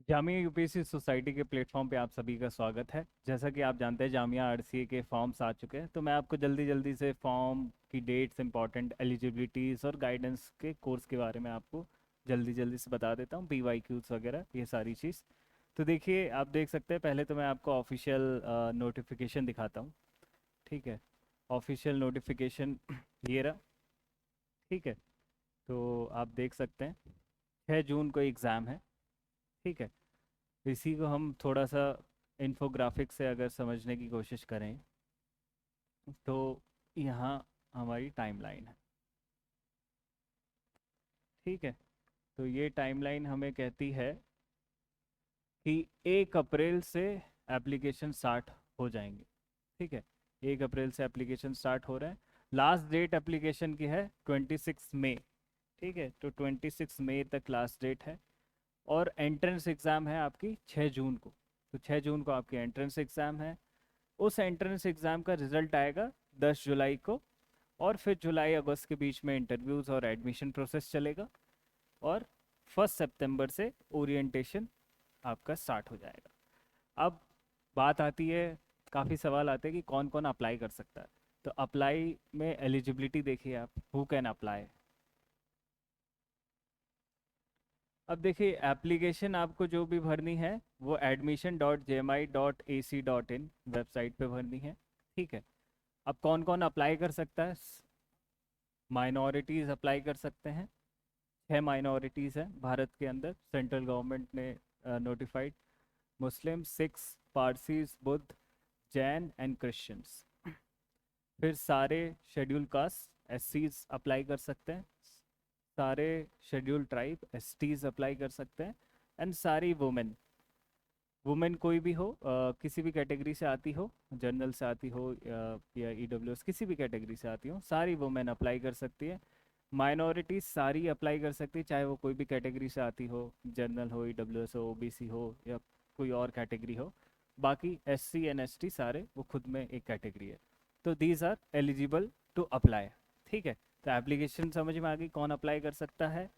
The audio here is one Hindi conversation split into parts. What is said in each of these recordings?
जामिया यूपीएससी सोसाइटी के प्लेटफॉर्म पे आप सभी का स्वागत है। जैसा कि आप जानते हैं जामिया आरसीए के फॉर्म्स आ चुके हैं, तो मैं आपको जल्दी जल्दी से फॉर्म की डेट्स, इंपॉर्टेंट एलिजिबिलिटीज़ और गाइडेंस के कोर्स के बारे में आपको जल्दी जल्दी से बता देता हूँ, पीवाईक्यूज वगैरह ये सारी चीज़। तो देखिए, आप देख सकते हैं, पहले तो मैं आपको ऑफिशियल नोटिफिकेशन दिखाता हूँ। ठीक है, ऑफिशियल नोटिफिकेशन ये रहा। ठीक है, तो आप देख सकते हैं 6 जून को एग्ज़ाम है। ठीक है, इसी को हम थोड़ा सा इन्फोग्राफिक से अगर समझने की कोशिश करें तो यहाँ हमारी टाइमलाइन है। ठीक है, तो ये टाइमलाइन हमें कहती है कि 1 अप्रैल से एप्लीकेशन स्टार्ट हो जाएंगे। ठीक है, 1 अप्रैल से एप्लीकेशन स्टार्ट हो रहे हैं। लास्ट डेट एप्लीकेशन की है 26 मई। ठीक है, तो 26 मई तक लास्ट डेट है। और एंट्रेंस एग्ज़ाम है आपकी 6 जून को। तो 6 जून को आपकी एंट्रेंस एग्ज़ाम है। उस एंट्रेंस एग्ज़ाम का रिजल्ट आएगा 10 जुलाई को। और फिर जुलाई अगस्त के बीच में इंटरव्यूज़ और एडमिशन प्रोसेस चलेगा। और 1 सितंबर से ओरिएंटेशन आपका स्टार्ट हो जाएगा। अब बात आती है, काफ़ी सवाल आते हैं कि कौन कौन अप्लाई कर सकता है। तो अप्लाई में एलिजिबिलिटी देखिए आप, हु कैन अप्लाई। अब देखिए, एप्लीकेशन आपको जो भी भरनी है वो admission.jmi.ac.in वेबसाइट पे भरनी है। ठीक है, अब कौन कौन अप्लाई कर सकता है? माइनॉरिटीज़ अप्लाई कर सकते हैं। 6 माइनॉरिटीज़ हैं भारत के अंदर, सेंट्रल गवर्नमेंट ने notified. Muslim, Sikhs, Parsis, Buddha, Jain and Christians. फिर सारे शेड्यूल कास्ट एससीज अप्लाई कर सकते हैं। सारे शेड्यूल ट्राइब एसटीज अप्लाई कर सकते हैं। एंड सारी वुमेन, वुमेन कोई भी हो, किसी भी कैटेगरी से आती हो, जनरल से आती हो या ईडब्ल्यूएस किसी भी कैटेगरी से आती हो, सारी वुमेन अप्लाई कर सकती है। माइनॉरिटीज सारी अप्लाई कर सकती है, चाहे वो कोई भी कैटेगरी से आती हो, जनरल हो, ईडब्ल्यूएस हो, ओबीसी हो या कोई और कैटेगरी हो। बाकी एससी एंड एसटी सारे वो खुद में एक कैटेगरी है। तो these are eligible to apply. ठीक है, तो एप्लीकेशन समझ में आ गई, कौन अप्लाई कर सकता है,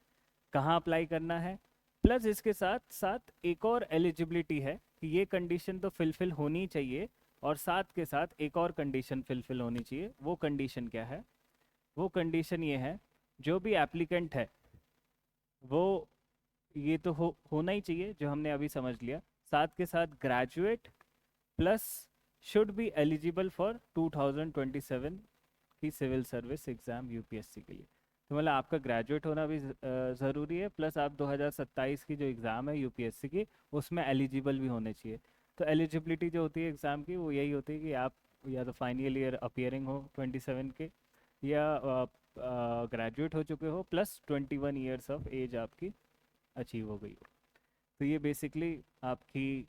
कहाँ अप्लाई करना है। प्लस इसके साथ साथ एक और एलिजिबिलिटी है कि ये कंडीशन तो फिलफिल होनी चाहिए, और साथ के साथ एक और कंडीशन फिलफिल होनी चाहिए। वो कंडीशन क्या है? वो कंडीशन ये है, जो भी एप्लीकेंट है वो, ये तो होना ही चाहिए जो हमने अभी समझ लिया। साथ के साथ graduate, plus should be eligible for 2027 की सिविल सर्विस एग्ज़ाम यूपीएससी के लिए। तो मतलब आपका ग्रेजुएट होना भी ज़रूरी है, प्लस आप 2027 की जो एग्ज़ाम है यूपीएससी की उसमें एलिजिबल भी होने चाहिए। तो एलिजिबिलिटी जो होती है एग्ज़ाम की वो यही होती है कि आप या तो फाइनल ईयर अपियरिंग हो 27 के, या ग्रेजुएट हो चुके हो, प्लस 21 ईयर्स ऑफ एज आपकी अचीव हो गई हो। तो ये बेसिकली आपकी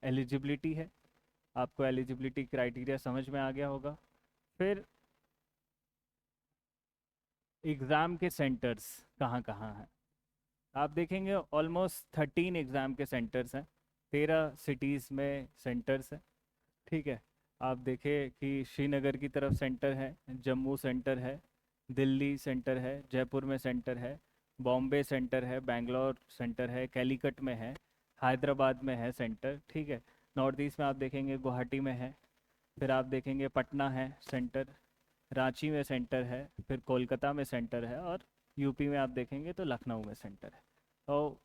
एलिजिबिलिटी है। आपको एलिजिबिलिटी क्राइटेरिया समझ में आ गया होगा। फिर एग्ज़ाम के सेंटर्स कहाँ कहाँ हैं, आप देखेंगे ऑलमोस्ट 13 एग्ज़ाम के सेंटर्स हैं। 13 सिटीज़ में सेंटर्स हैं। ठीक है, आप देखें कि श्रीनगर की तरफ सेंटर है, जम्मू सेंटर है, दिल्ली सेंटर है, जयपुर में सेंटर है, बॉम्बे सेंटर है, बेंगलोर सेंटर है, कैलीकट में है, हैदराबाद में है सेंटर। ठीक है, नॉर्थ ईस्ट में आप देखेंगे गुवाहाटी में है। फिर आप देखेंगे पटना है सेंटर, रांची में सेंटर है, फिर कोलकाता में सेंटर है, और यूपी में आप देखेंगे तो लखनऊ में सेंटर है। तो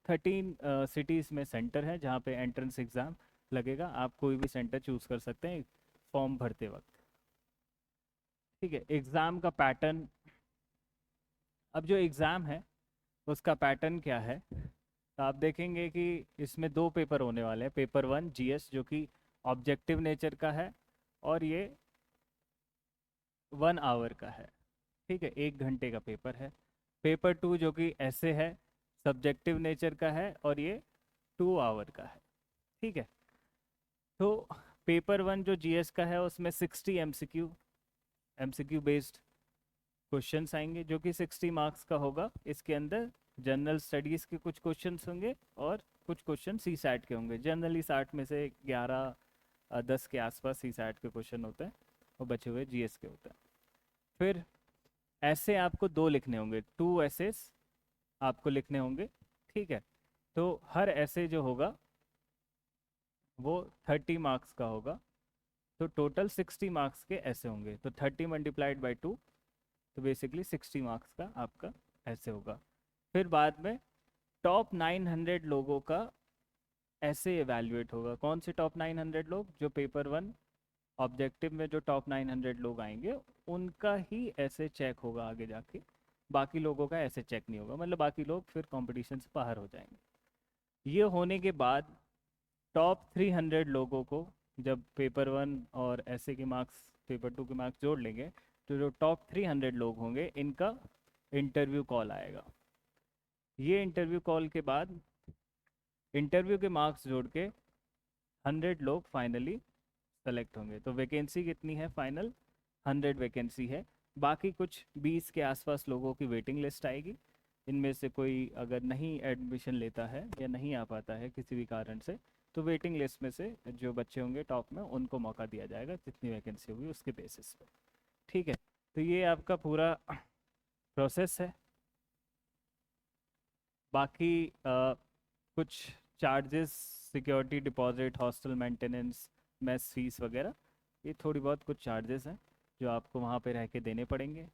13 सिटीज़ में सेंटर है जहाँ पे एंट्रेंस एग्ज़ाम लगेगा। आप कोई भी सेंटर चूज़ कर सकते हैं फॉर्म भरते वक्त। ठीक है, एग्ज़ाम का पैटर्न। अब जो एग्ज़ाम है उसका पैटर्न क्या है, तो आप देखेंगे कि इसमें 2 पेपर होने वाले हैं। पेपर 1 जीएस जो कि ऑब्जेक्टिव नेचर का है, और ये 1 आवर का है। ठीक है, 1 घंटे का पेपर है। पेपर 2 जो कि ऐसे है, सब्जेक्टिव नेचर का है, और ये 2 आवर का है। ठीक है, तो पेपर 1 जो जीएस का है उसमें 60 एमसीक्यू बेस्ड क्वेश्चंस आएंगे, जो कि 60 मार्क्स का होगा। इसके अंदर जनरल स्टडीज़ के कुछ क्वेश्चंस होंगे और कुछ क्वेश्चन सी सैट के होंगे। जनरली 60 में से 11 10 के आसपास सी सैट के क्वेश्चन होते हैं, और बचे हुए जीएस के होते हैं। फिर ऐसे आपको 2 लिखने होंगे, 2 एसेस आपको लिखने होंगे। ठीक है, तो हर ऐसे जो होगा वो 30 मार्क्स का होगा। तो टोटल 60 मार्क्स के ऐसे होंगे, तो 30 × 2 तो बेसिकली 60 मार्क्स का आपका ऐसे होगा। फिर बाद में टॉप 900 लोगों का ऐसे एवेल्युएट होगा। कौन से टॉप 900 लोग? जो पेपर वन ऑब्जेक्टिव में जो टॉप 900 लोग आएंगे उनका ही ऐसे चेक होगा आगे जाके, बाकी लोगों का ऐसे चेक नहीं होगा, मतलब बाकी लोग फिर कंपटीशन से बाहर हो जाएंगे। ये होने के बाद टॉप 300 लोगों को, जब पेपर वन और ऐसे के मार्क्स पेपर टू के मार्क्स जोड़ लेंगे, तो जो टॉप 300 लोग होंगे इनका इंटरव्यू कॉल आएगा। ये इंटरव्यू कॉल के बाद इंटरव्यू के मार्क्स जोड़ के 100 लोग फाइनली सेलेक्ट होंगे। तो वैकेंसी कितनी है फाइनल? 100 वैकेंसी है। बाकी कुछ 20 के आसपास लोगों की वेटिंग लिस्ट आएगी। इनमें से कोई अगर नहीं एडमिशन लेता है या नहीं आ पाता है किसी भी कारण से, तो वेटिंग लिस्ट में से जो बच्चे होंगे टॉप में उनको मौका दिया जाएगा, जितनी वैकेंसी होगी उसके बेसिस पे। ठीक है, तो ये आपका पूरा प्रोसेस है। बाकी कुछ charges, security deposit, hostel maintenance, mess fees वगैरह, ये थोड़ी बहुत कुछ चार्जेस हैं जो आपको वहाँ पे रह के देने पड़ेंगे।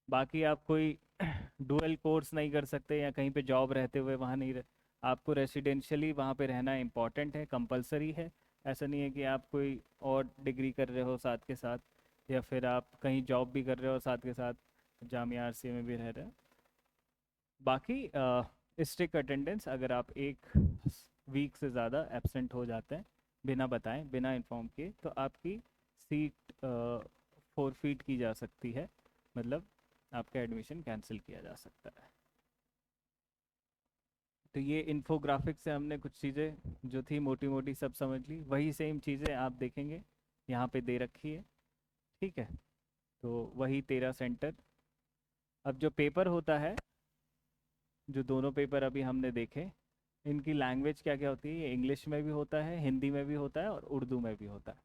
बाकी आप कोई डुअल कोर्स नहीं कर सकते या कहीं पे जॉब रहते हुए वहाँ नहीं आपको रेसिडेंशियली वहाँ पे रहना इम्पॉर्टेंट है, कंपलसरी है। ऐसा नहीं है कि आप कोई और डिग्री कर रहे हो साथ के साथ, या फिर आप कहीं जॉब भी कर रहे हो साथ के साथ, जामिया आरसीए में भी रह रहे हो। बाकी स्ट्रिक्ट अटेंडेंस, अगर आप एक वीक से ज़्यादा एब्सेंट हो जाते हैं बिना बताएं, बिना इन्फॉर्म किए, तो आपकी सीट फोरफीट की जा सकती है, मतलब आपका एडमिशन कैंसिल किया जा सकता है। तो ये इन्फोग्राफिक से हमने कुछ चीज़ें जो थी मोटी मोटी सब समझ ली। वही सेम चीज़ें आप देखेंगे यहाँ पे दे रखी है। ठीक है, तो वही 13 सेंटर। अब जो पेपर होता है, जो दोनों पेपर अभी हमने देखे, इनकी लैंग्वेज क्या क्या होती है? ये इंग्लिश में भी होता है, हिंदी में भी होता है और उर्दू में भी होता है।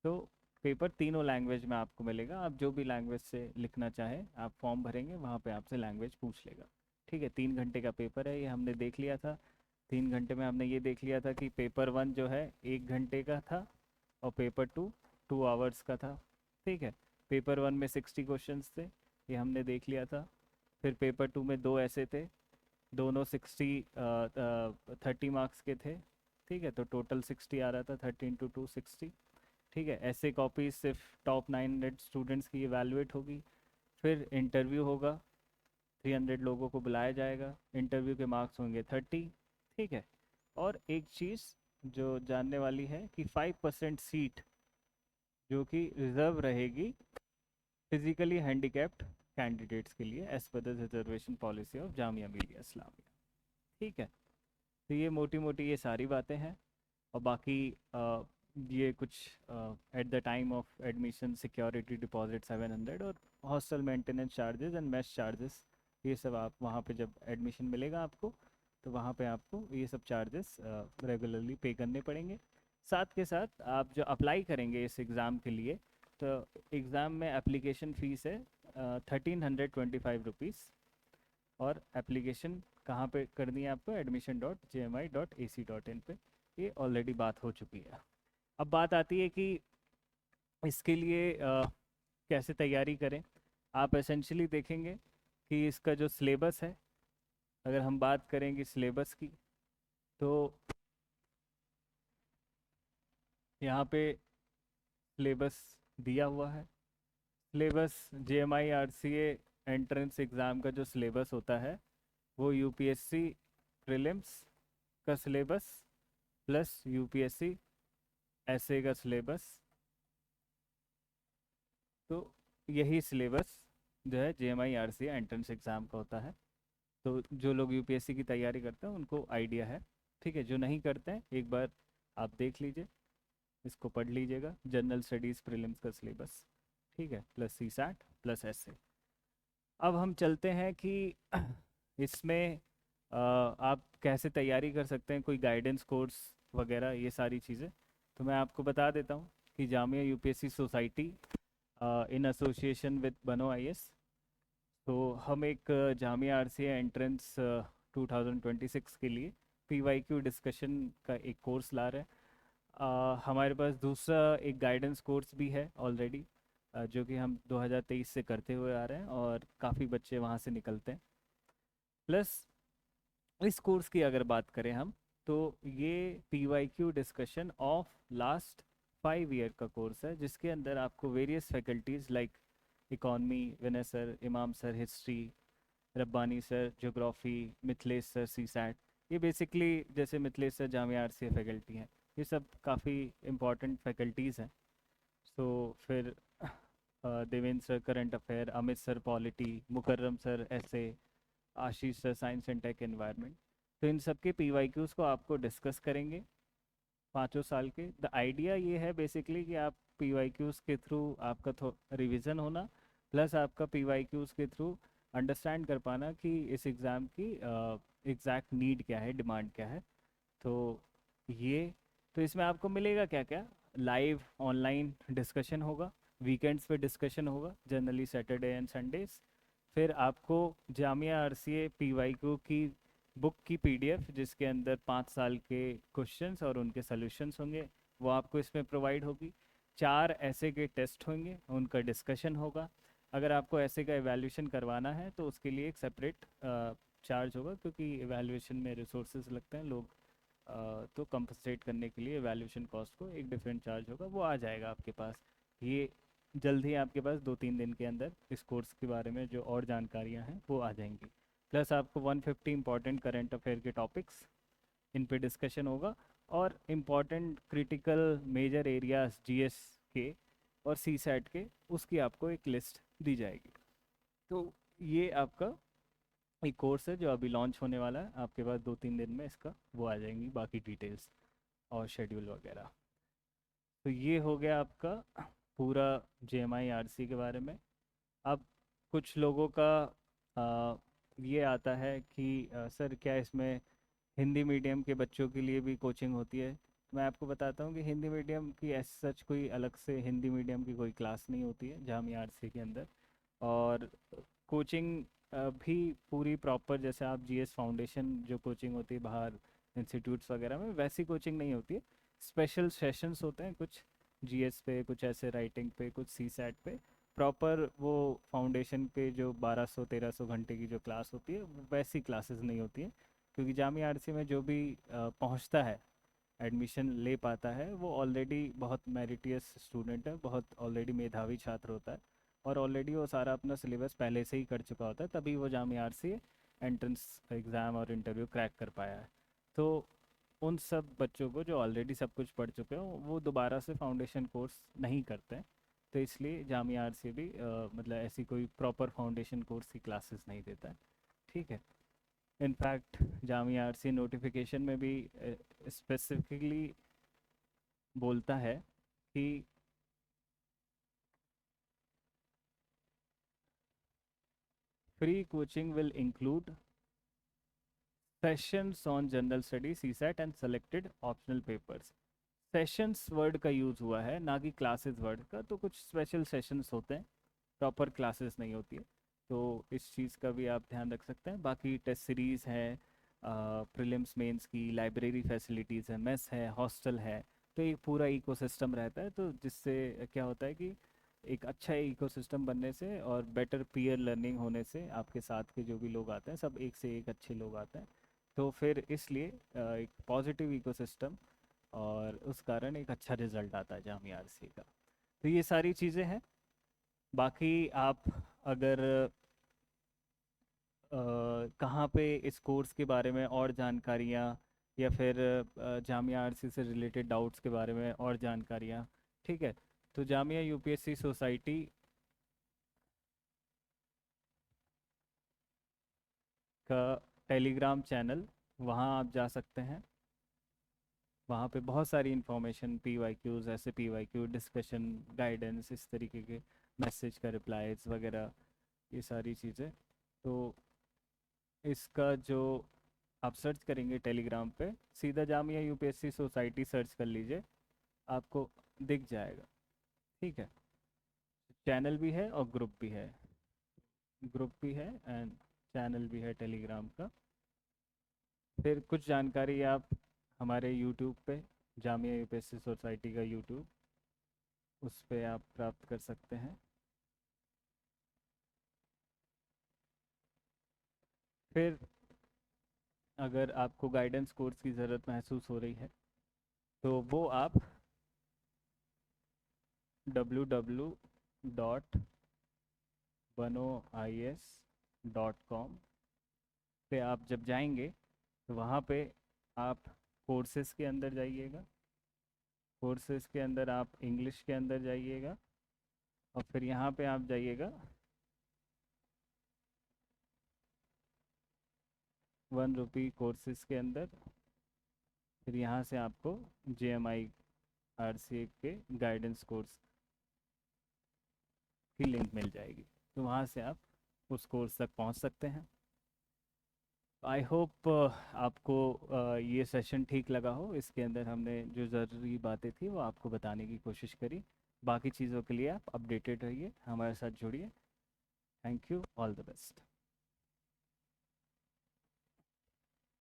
तो पेपर तीनों लैंग्वेज में आपको मिलेगा। आप जो भी लैंग्वेज से लिखना चाहें, आप फॉर्म भरेंगे वहाँ पे आपसे लैंग्वेज पूछ लेगा। ठीक है, 3 घंटे का पेपर है, ये हमने देख लिया था। 3 घंटे में हमने ये देख लिया था कि पेपर वन जो है 1 घंटे का था और पेपर टू 2 आवर्स का था। ठीक है, पेपर वन में 60 क्वेश्चंस थे, ये हमने देख लिया था। फिर पेपर टू में दो ऐसे थे, दोनों 30 मार्क्स के थे। ठीक है, तो टोटल 60 आ रहा था, 30 × 2 60। ठीक है, ऐसे कॉपी सिर्फ टॉप 900 स्टूडेंट्स की इवेलुएट होगी। फिर इंटरव्यू होगा, 300 लोगों को बुलाया जाएगा, इंटरव्यू के मार्क्स होंगे 30। ठीक है, और एक चीज़ जो जानने वाली है कि 5% सीट जो कि रिजर्व रहेगी फिजिकली हैंडीकैप्ड कैंडिडेट्स के लिए, as per the reservation policy of Jamia Millia Islamia. ठीक है, तो ये मोटी मोटी ये सारी बातें हैं। और बाकी ये कुछ at the time of admission security deposit 700 और hostel maintenance charges and mess charges, ये सब आप वहाँ पे जब एडमिशन मिलेगा आपको, तो वहाँ पे आपको ये सब चार्जेस रेगुलरली पे करने पड़ेंगे। साथ के साथ आप जो अप्लाई करेंगे इस एग्ज़ाम के लिए, तो एग्ज़ाम में एप्लीकेशन फ़ीस है 1325 रुपीज़। और एप्लीकेशन कहाँ पे करनी है आपको? admission.jmi.ac.in पे। ये ऑलरेडी बात हो चुकी है। अब बात आती है कि इसके लिए कैसे तैयारी करें। आप एसेंशियली देखेंगे कि इसका जो सिलेबस है, अगर हम बात करेंगे सिलेबस की, तो यहाँ पे सिलेबस दिया हुआ है। Syllabus JMI RCA entrance exam का जो सिलेबस होता है वो यूपीएससी प्रीलिम्स का सिलेबस प्लस यूपीएससी ऐसे का सिलेबस, तो यही सिलेबस जो है JMI RCA एंट्रेंस एग्ज़ाम का होता है। तो जो लोग यूपीएससी की तैयारी करते हैं उनको आइडिया है। ठीक है, जो नहीं करते हैं एक बार आप देख लीजिए, इसको पढ़ लीजिएगा, जनरल स्टडीज़ प्रीलिम्स का सिलेबस। ठीक है, प्लस CSAT प्लस ऐसे। अब हम चलते हैं कि इसमें आप कैसे तैयारी कर सकते हैं, कोई गाइडेंस कोर्स वगैरह, ये सारी चीज़ें। तो मैं आपको बता देता हूँ कि Jamia UPSC society in association with बनो आईएएस, तो हम एक जामिया आरसीए एंट्रेंस 2026 के लिए PYQ डिस्कशन का एक कोर्स ला रहे हैं। हमारे पास दूसरा एक गाइडेंस कोर्स भी है ऑलरेडी, जो कि हम 2023 से करते हुए आ रहे हैं और काफ़ी बच्चे वहाँ से निकलते हैं। प्लस इस कोर्स की अगर बात करें हम, तो ये PYQ discussion of last 5 year का कोर्स है, जिसके अंदर आपको various faculties like economy, Vinay sir, Imam sir history, Rabbani sir geography, Mithilesh sir CSAT, ये बेसिकली जैसे Mithilesh sir Jamia RCA faculty हैं, ये सब काफ़ी इम्पॉर्टेंट फैकल्टीज़ हैं। सो फिर Devendra sir current affair, Amit sir polity, Mukarram sir ऐसे, Ashish sir science and tech environment. तो इन सब के PYQs को आपको डिस्कस करेंगे 5 साल के। द आइडिया ये है बेसिकली कि आप PYQs के थ्रू आपका रिवीजन होना, प्लस आपका PYQs के थ्रू अंडरस्टैंड कर पाना कि इस एग्ज़ाम की एग्जैक्ट नीड क्या है, डिमांड क्या है। तो ये, तो इसमें आपको मिलेगा क्या क्या, लाइव ऑनलाइन डिस्कशन होगा, वीकेंड्स पे डिस्कशन होगा, जनरली सैटरडे एंड संडेज। फिर आपको जामिया आरसीए PYQ की बुक की PDF, जिसके अंदर 5 साल के क्वेश्चंस और उनके सॉल्यूशंस होंगे, वो आपको इसमें प्रोवाइड होगी। 4 ऐसे के टेस्ट होंगे, उनका डिस्कशन होगा। अगर आपको ऐसे का एवेल्यूशन करवाना है तो उसके लिए एक सेपरेट चार्ज होगा, क्योंकि एवेल्यूशन में रिसोर्सेज लगते हैं, लोग तो कंपनसेट करने के लिए एवेल्यूशन कॉस्ट को एक डिफरेंट चार्ज होगा, वो आ जाएगा आपके पास। ये जल्द ही आपके पास 2-3 दिन के अंदर इस कोर्स के बारे में जो और जानकारियाँ हैं वो आ जाएंगी। प्लस आपको 150 इंपॉर्टेंट करंट अफेयर के टॉपिक्स, इन पे डिस्कशन होगा, और important critical major areas GS के और CSAT के, उसकी आपको एक लिस्ट दी जाएगी। तो ये आपका एक कोर्स है जो अभी लॉन्च होने वाला है, आपके पास 2-3 दिन में इसका वो आ जाएंगी बाकी डिटेल्स और शेड्यूल वगैरह। तो ये हो गया आपका पूरा JMI RC के बारे में। अब कुछ लोगों का ये आता है कि सर क्या इसमें हिंदी मीडियम के बच्चों के लिए भी कोचिंग होती है? तो मैं आपको बताता हूँ कि हिंदी मीडियम की ऐसा सच कोई अलग से हिंदी मीडियम की कोई क्लास नहीं होती है जामिया आरसी के अंदर। और कोचिंग भी पूरी प्रॉपर, जैसे आप GS फाउंडेशन जो कोचिंग होती है बाहर इंस्टीट्यूट्स वगैरह में, वैसी कोचिंग नहीं होती है। स्पेशल सेशंस होते हैं कुछ GS पे, कुछ ऐसे राइटिंग पे, कुछ CSAT पे। प्रॉपर वो फाउंडेशन पे जो 1200-1300 घंटे की जो क्लास होती है, वो वैसी क्लासेस नहीं होती हैं। क्योंकि जामिया आरसी में जो भी पहुंचता है, एडमिशन ले पाता है, वो ऑलरेडी बहुत मेरिटियस स्टूडेंट है, बहुत ऑलरेडी मेधावी छात्र होता है, और ऑलरेडी वो सारा अपना सिलेबस पहले से ही कर चुका होता है, तभी वो जामिया आरसी एंट्रेंस एग्ज़ाम और इंटरव्यू क्रैक कर पाया है। तो उन सब बच्चों को जो ऑलरेडी सब कुछ पढ़ चुके हैं, वो दोबारा से फाउंडेशन कोर्स नहीं करते हैं। तो इसलिए जामिया आरसी भी मतलब ऐसी कोई प्रॉपर फाउंडेशन कोर्स की क्लासेस नहीं देता है। ठीक है। इनफैक्ट जामिया आरसी नोटिफिकेशन में भी स्पेसिफिकली बोलता है कि free coaching will include sessions on general study, CSAT and selected optional papers. Sessions word का यूज़ हुआ है, ना कि क्लासेस वर्ड का। तो कुछ स्पेशल सेशंस होते हैं, प्रॉपर क्लासेस नहीं होती है। तो इस चीज़ का भी आप ध्यान रख सकते हैं। बाकी टेस्ट सीरीज़ है, प्रीलिम्स मेंस की, लाइब्रेरी फैसिलिटीज़ है, मेस है, हॉस्टल है। तो एक पूरा इकोसिस्टम रहता है, तो जिससे क्या होता है कि एक अच्छा इकोसिस्टम बनने से और बेटर पीयर लर्निंग होने से, आपके साथ के जो भी लोग आते हैं सब एक से एक अच्छे लोग आते हैं। तो फिर इसलिए एक पॉजिटिव इकोसिस्टम, और उस कारण एक अच्छा रिजल्ट आता है जामिया आरसी का। तो ये सारी चीज़ें हैं। बाकी आप अगर कहाँ पे इस कोर्स के बारे में और जानकारियाँ, या फिर जामिया आरसी से रिलेटेड डाउट्स के बारे में और जानकारियाँ, ठीक है, तो जामिया UPSC सोसाइटी का टेलीग्राम चैनल, वहाँ आप जा सकते हैं। वहाँ पे बहुत सारी इन्फॉर्मेशन, PYQs, ऐसे PYQ डिस्कशन, गाइडेंस, इस तरीके के मैसेज का रिप्लाईज वगैरह, ये सारी चीज़ें। तो इसका जो आप सर्च करेंगे टेलीग्राम पे, सीधा जामिया UPSC सोसाइटी सर्च कर लीजिए, आपको दिख जाएगा। ठीक है। चैनल भी है और ग्रुप भी है, ग्रुप भी है एंड चैनल भी है टेलीग्राम का। फिर कुछ जानकारी आप हमारे यूट्यूब पे, जामिया यूपीएससी सोसाइटी का यूट्यूब, उस पे आप प्राप्त कर सकते हैं। फिर अगर आपको गाइडेंस कोर्स की ज़रूरत महसूस हो रही है तो वो आप www.banois.com पे आप जब जाएंगे तो वहाँ पे आप कोर्सेज़ के अंदर जाइएगा। कोर्सेज़ के अंदर आप इंग्लिश के अंदर जाइएगा और फिर यहाँ पे आप जाइएगा 1 रुपी कोर्सेज़ के अंदर। फिर यहाँ से आपको JMI RCA के गाइडेंस कोर्स की लिंक मिल जाएगी, तो वहाँ से आप उस कोर्स तक पहुँच सकते हैं। आई होप आपको ये सेशन ठीक लगा हो। इसके अंदर हमने जो ज़रूरी बातें थी वो आपको बताने की कोशिश करी। बाकी चीज़ों के लिए आप अपडेटेड रहिए, हमारे साथ जुड़िए। Thank you, all the best.